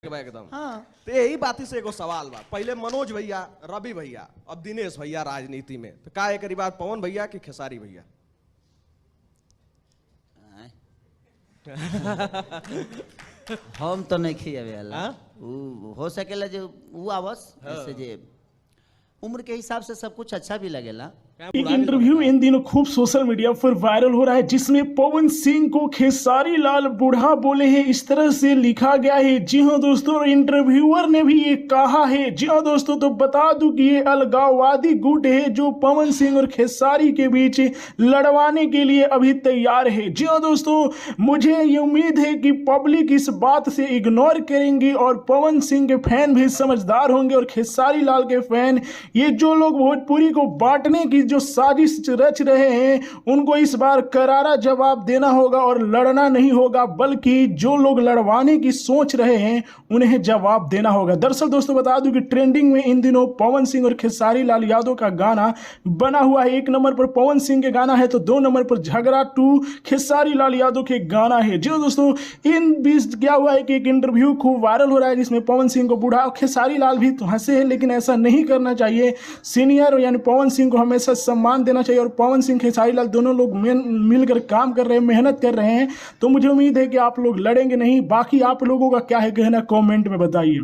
एकदम। हाँ तो यही बात से एगो सवाल बा, पहले मनोज भैया, रवि भैया, अब दिनेश भैया राजनीति में, तो का एक बात पवन भैया की खेसारी भैया? हम तो नहीं खियावे वाला, हो सकेला जो वो आवस ऐसे जे उम्र के हिसाब से सब कुछ अच्छा भी लगेला। एक इंटरव्यू इन दिनों खूब सोशल मीडिया पर वायरल हो रहा है जिसमें पवन सिंह को खेसारी लाल बूढ़ा बोले हैं, इस तरह से लिखा गया है। जी हाँ दोस्तों, इंटरव्यूअर ने भी ये कहा है। जी हाँ दोस्तों, तो बता दूं कि ये अलगाववादी गुट है जो पवन सिंह और खेसारी के बीच लड़वाने के लिए अभी तैयार है। जी हाँ दोस्तों, मुझे ये उम्मीद है कि पब्लिक इस बात से इग्नोर करेंगी और पवन सिंह के फैन भी समझदार होंगे और खेसारी लाल के फैन, ये जो लोग भोजपुरी को बांटने की जो साजिश रच रहे हैं, उनको इस बार करारा जवाब देना होगा और लड़ना नहीं होगा, बल्कि जो लोग लड़वाने की सोच रहे हैं उन्हें जवाब देना होगा। दरअसल दोस्तों बता दूं कि ट्रेंडिंग में इन दिनों पवन सिंह और खेसारी लाल यादव का गाना बना हुआ है। 1 नंबर पर पवन सिंह के गाना है तो 2 नंबर पर झगड़ा 2 खेसारी लाल यादव के गाना है। जी दोस्तों, इन बीच क्या हुआ है कि एक इंटरव्यू खूब वायरल हो रहा है जिसमें पवन सिंह को बूढ़ा और खेसारी लाल भी हंसे हैं, लेकिन ऐसा नहीं करना चाहिए। सीनियर यानी पवन सिंह को हमेशा सम्मान देना चाहिए और पवन सिंह खेसारी लाल दोनों लोग मिलकर काम कर रहे हैं, मेहनत कर रहे हैं। तो मुझे उम्मीद है कि आप लोग लड़ेंगे नहीं। बाकी आप लोगों का क्या है कहना, कमेंट में बताइए।